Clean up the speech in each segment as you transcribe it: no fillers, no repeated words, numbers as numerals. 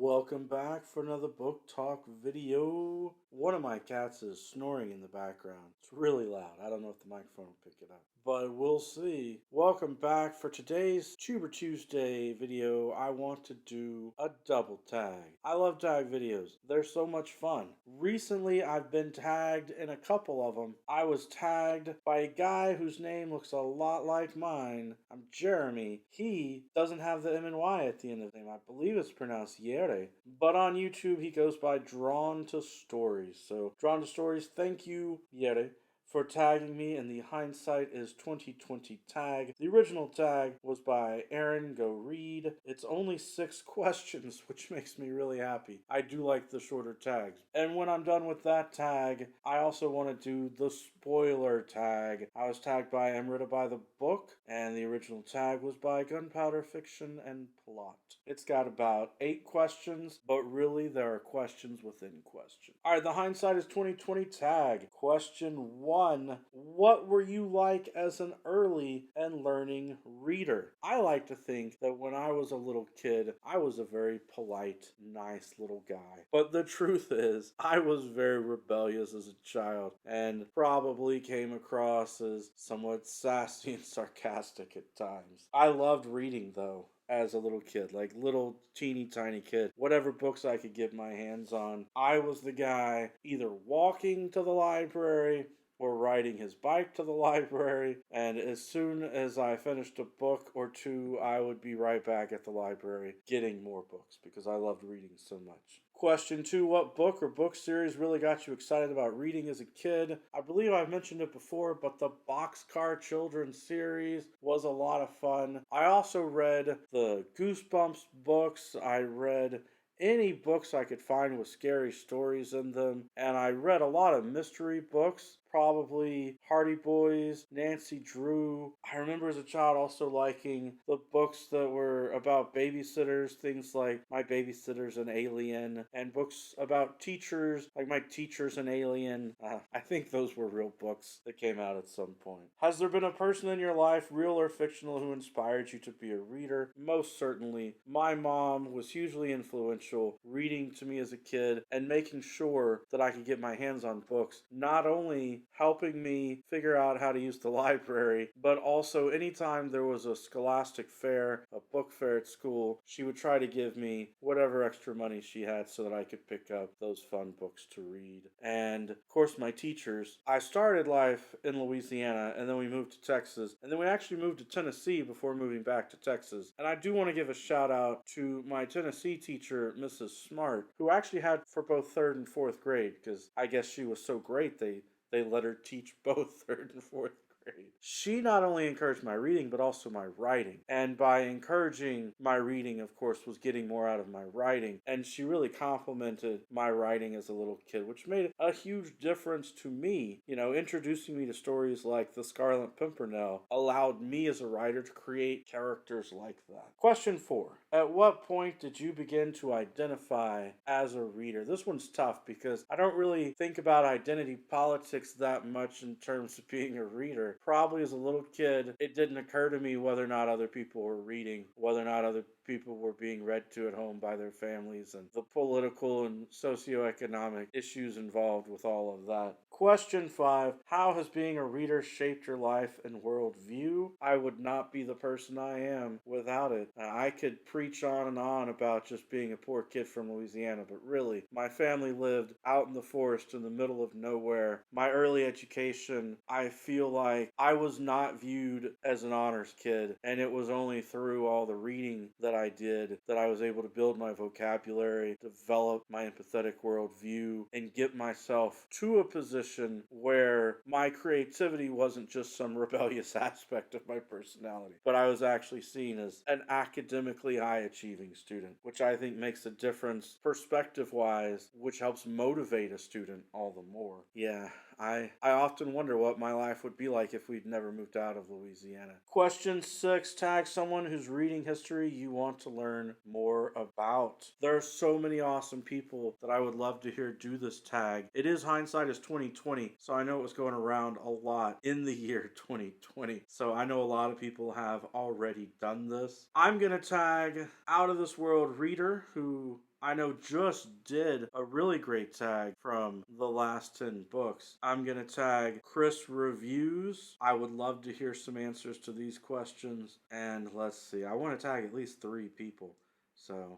Welcome back for another book talk video. One of my cats is snoring in the background. It's really loud. I don't know if the microphone will pick it up, but we'll see. Welcome back for today's Tuber Tuesday video. I want to do a double tag. I love tag videos. They're so much fun. Recently, I've been tagged in a couple of them. I was tagged by a guy whose name looks a lot like mine. I'm Jeremy. He doesn't have the M and Y at the end of the name. I believe it's pronounced Yere. But on YouTube, he goes by Drawn to Stories. So, Drawn to Stories, thank you, Yere, for tagging me in the Hindsight is 2020 tag. The original tag was by Aaron Go Read. It's only 6 questions, which makes me really happy. I do like the shorter tags. And when I'm done with that tag, I also want to do the spoiler tag. I was tagged by Emrita by the book, and the original tag was by Gunpowder Fiction and Plot. It's got about 8 questions, but really there are questions within questions. Alright, the Hindsight is 2020 tag. Question 1. What were you like as an early and learning reader? I like to think that when I was a little kid, I was a very polite, nice little guy. But the truth is, I was very rebellious as a child, and probably came across as somewhat sassy and sarcastic at times. I loved reading, though, as a little kid, like little teeny tiny kid. Whatever books I could get my hands on, I was the guy either walking to the library or riding his bike to the library, and as soon as I finished a book or two, I would be right back at the library getting more books because I loved reading so much. Question 2, what book or book series really got you excited about reading as a kid? I believe I've mentioned it before, but the Boxcar Children's series was a lot of fun. I also read the Goosebumps books. I read any books I could find with scary stories in them, and I read a lot of mystery books. Probably Hardy Boys, Nancy Drew. I remember as a child also liking the books that were about babysitters, things like My Babysitter's an Alien, and books about teachers, like My Teacher's an Alien. I think those were real books that came out at some point. Has there been a person in your life, real or fictional, who inspired you to be a reader? Most certainly. My mom was hugely influential, reading to me as a kid and making sure that I could get my hands on books, not only helping me figure out how to use the library, but also anytime there was a scholastic fair, a book fair at school, she would try to give me whatever extra money she had so that I could pick up those fun books to read. And of course my teachers. I started life in Louisiana, and then we moved to Texas, and then we actually moved to Tennessee before moving back to Texas. And I do want to give a shout out to my Tennessee teacher, Mrs. Smart, who actually had for both 3rd and 4th grade, because I guess she was so great they let her teach both 3rd and 4th grade. She not only encouraged my reading, but also my writing. And by encouraging my reading, of course, was getting more out of my writing. And she really complimented my writing as a little kid, which made a huge difference to me. You know, introducing me to stories like The Scarlet Pimpernel allowed me as a writer to create characters like that. Question 4. At what point did you begin to identify as a reader? This one's tough because I don't really think about identity politics that much in terms of being a reader. Probably as a little kid, it didn't occur to me whether or not other people were reading, whether or not other people were being read to at home by their families, and the political and socioeconomic issues involved with all of that. Question 5. How has being a reader shaped your life and worldview? I would not be the person I am without it. I could preach on and on about just being a poor kid from Louisiana, but really, my family lived out in the forest in the middle of nowhere. My early education, I feel like I was not viewed as an honors kid, and it was only through all the reading that I did that I was able to build my vocabulary, develop my empathetic worldview, and get myself to a position where my creativity wasn't just some rebellious aspect of my personality, but I was actually seen as an academically high achieving student, which I think makes a difference perspective-wise, which helps motivate a student all the more. Yeah, I often wonder what my life would be like if we'd never moved out of Louisiana. Question 6. Tag someone whose reading history you want to learn more about. There are so many awesome people that I would love to hear do this tag. It is Hindsight is 2020, so I know it was going around a lot in the year 2020. So I know a lot of people have already done this. I'm going to tag Out of This World Reader, who I know just did a really great tag from the last 10 books. I'm going to tag Chris Reviews. I would love to hear some answers to these questions. And let's see, I want to tag at least 3 people. So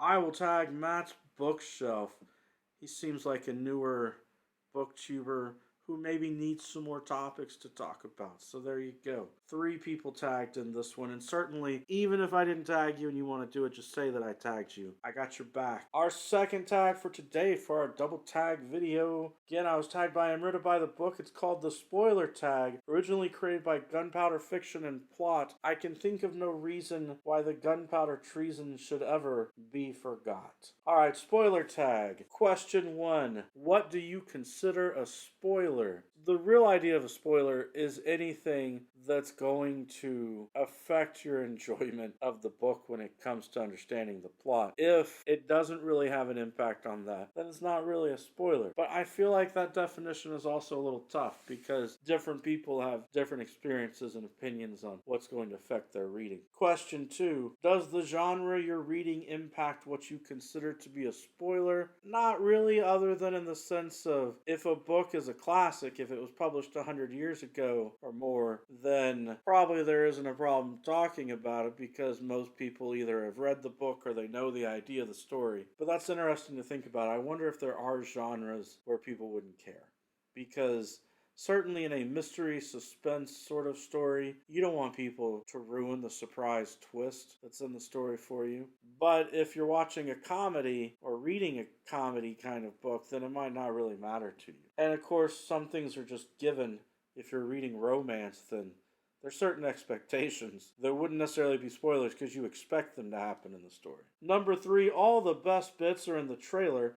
I will tag Matt's Bookshelf. He seems like a newer booktuber who maybe needs some more topics to talk about. So there you go. 3 people tagged in this one. And certainly, even if I didn't tag you and you want to do it, just say that I tagged you. I got your back. Our second tag for today for our double tag video. Again, I was tagged by Amrita by the book. It's called The Spoiler Tag. Originally created by Gunpowder Fiction and Plot. I can think of no reason why the gunpowder treason should ever be forgot. Alright, spoiler tag. Question 1. What do you consider a spoiler? The real idea of a spoiler is anything that's going to affect your enjoyment of the book when it comes to understanding the plot. If it doesn't really have an impact on that, then it's not really a spoiler. But I feel like that definition is also a little tough because different people have different experiences and opinions on what's going to affect their reading. Question 2. Does the genre you're reading impact what you consider to be a spoiler? Not really, other than in the sense of if a book is a classic, if it was published 100 years ago or more, then probably there isn't a problem talking about it because most people either have read the book or they know the idea of the story. But that's interesting to think about. I wonder if there are genres where people wouldn't care. Because certainly in a mystery suspense sort of story, you don't want people to ruin the surprise twist that's in the story for you. But if you're watching a comedy or reading a comedy kind of book, then it might not really matter to you. And of course, some things are just given. If you're reading romance, then there's certain expectations that wouldn't necessarily be spoilers because you expect them to happen in the story. Number 3, all the best bits are in the trailer.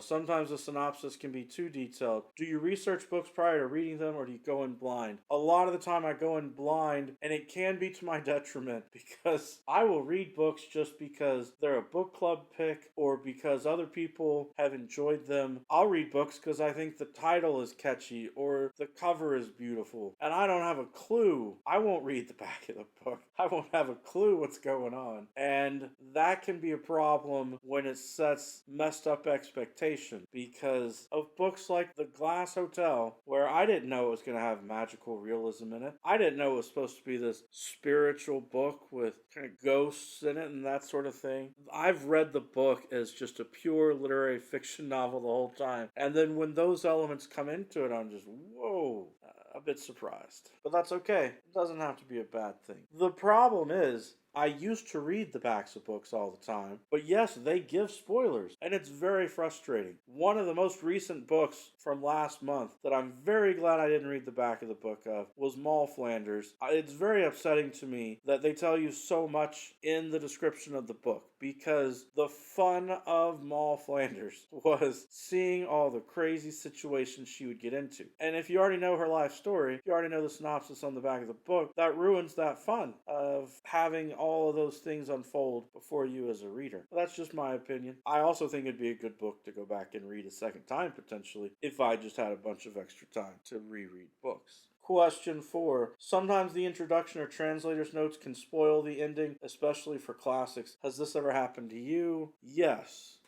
Sometimes the synopsis can be too detailed. Do you research books prior to reading them or do you go in blind? A lot of the time I go in blind, and it can be to my detriment because I will read books just because they're a book club pick or because other people have enjoyed them. I'll read books because I think the title is catchy or the cover is beautiful, and I don't have a clue. I won't read the back of the book. I won't have a clue what's going on. And that can be a problem when it sets messed up expectation because of books like The Glass Hotel, where I didn't know it was going to have magical realism in it. I didn't know it was supposed to be this spiritual book with kind of ghosts in it and that sort of thing. I've read the book as just a pure literary fiction novel the whole time. And then when those elements come into it, I'm just, whoa, a bit surprised. But that's okay. It doesn't have to be a bad thing. The problem is, I used to read the backs of books all the time, but yes, they give spoilers, and it's very frustrating. One of the most recent books from last month that I'm very glad I didn't read the back of the book of was Mall Flanders. It's very upsetting to me that they tell you so much in the description of the book, because the fun of Mall Flanders was seeing all the crazy situations she would get into. And if you already know her life story, if you already know the synopsis on the back of the book, that ruins that fun of having all of those things unfold before you as a reader. That's just my opinion. I also think it'd be a good book to go back and read a second time, potentially, if I just had a bunch of extra time to reread books. Question 4. Sometimes the introduction or translator's notes can spoil the ending, especially for classics. Has this ever happened to you? Yes.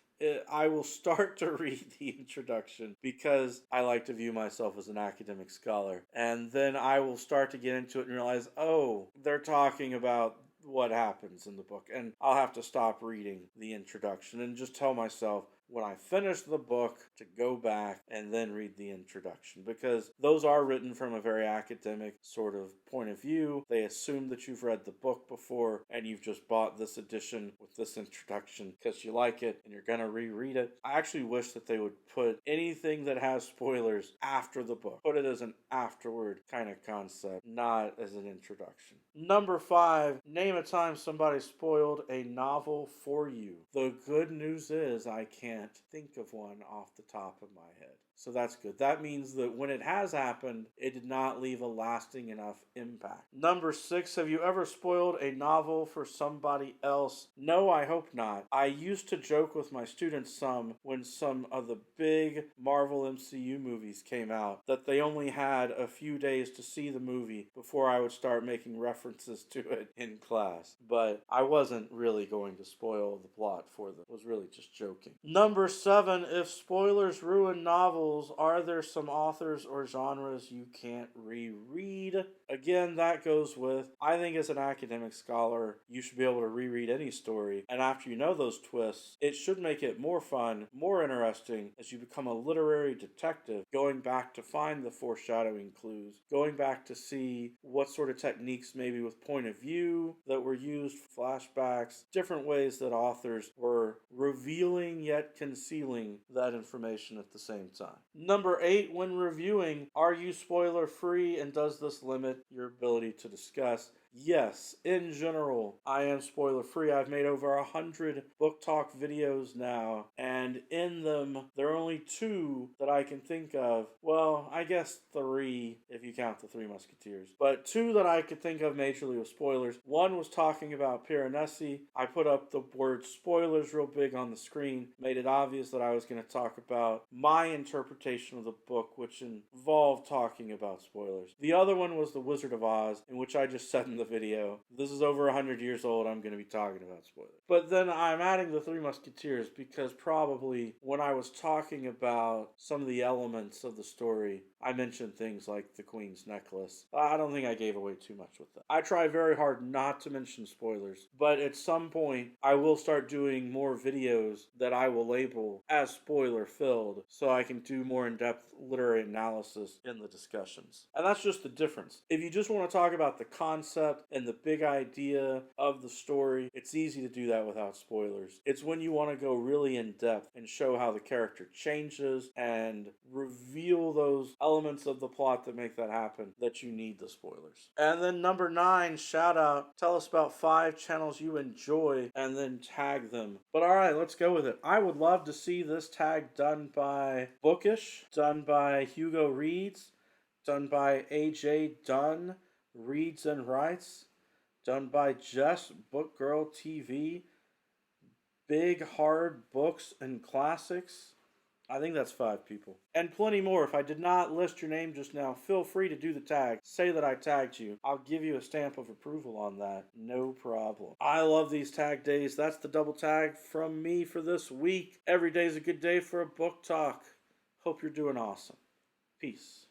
I will start to read the introduction because I like to view myself as an academic scholar. And then I will start to get into it and realize, oh, they're talking about what happens in the book. And I'll have to stop reading the introduction and just tell myself, when I finish the book, to go back and then read the introduction, because those are written from a very academic sort of point of view. They assume that you've read the book before and you've just bought this edition with this introduction because you like it and you're going to reread it. I actually wish that they would put anything that has spoilers after the book. Put it as an afterward kind of concept, not as an introduction. Number 5, name a time somebody spoiled a novel for you. The good news is I can't can't think of one off the top of my head. So that's good. That means that when it has happened, it did not leave a lasting enough impact. Number 6, have you ever spoiled a novel for somebody else? No, I hope not. I used to joke with my students some when some of the big Marvel MCU movies came out that they only had a few days to see the movie before I would start making references to it in class. But I wasn't really going to spoil the plot for them. I was really just joking. Number 7, if spoilers ruin novels, are there some authors or genres you can't reread? Again, that goes with, I think as an academic scholar, you should be able to reread any story, and after you know those twists, it should make it more fun, more interesting, as you become a literary detective, going back to find the foreshadowing clues, going back to see what sort of techniques maybe with point of view that were used, flashbacks, different ways that authors were revealing yet concealing that information at the same time. Number 8, when reviewing, are you spoiler free and does this limit your ability to discuss? Yes, in general, I am spoiler free. I've made over 100 book talk videos now, and in them, there are only 2 that I can think of. Well, I guess 3 if you count the 3 Musketeers, but 2 that I could think of majorly with spoilers. One was talking about Piranesi. I put up the word spoilers real big on the screen, made it obvious that I was going to talk about my interpretation of the book, which involved talking about spoilers. The other one was The Wizard of Oz, in which I just said in the video, this is over 100 years old, I'm going to be talking about spoilers. But then I'm adding the 3 Musketeers because probably when I was talking about some of the elements of the story, I mentioned things like the Queen's necklace. I don't think I gave away too much with that. I try very hard not to mention spoilers, but at some point I will start doing more videos that I will label as spoiler filled so I can do more in-depth literary analysis in the discussions. And that's just the difference. If you just want to talk about the concept and the big idea of the story, it's easy to do that without spoilers. It's when you want to go really in depth and show how the character changes and reveal those elements of the plot that make that happen that you need the spoilers. And then number 9, shout out, tell us about 5 channels you enjoy and then tag them. But alright, let's go with it. I would love to see this tag done by Bookish, done by Hugo Reads, done by AJ Dunn, Reads and Writes, done by Jess, Book Girl TV, Big Hard Books and Classics. I think that's 5 people. And plenty more. If I did not list your name just now, feel free to do the tag. Say that I tagged you. I'll give you a stamp of approval on that. No problem. I love these tag days. That's the double tag from me for this week. Every day is a good day for a book talk. Hope you're doing awesome. Peace.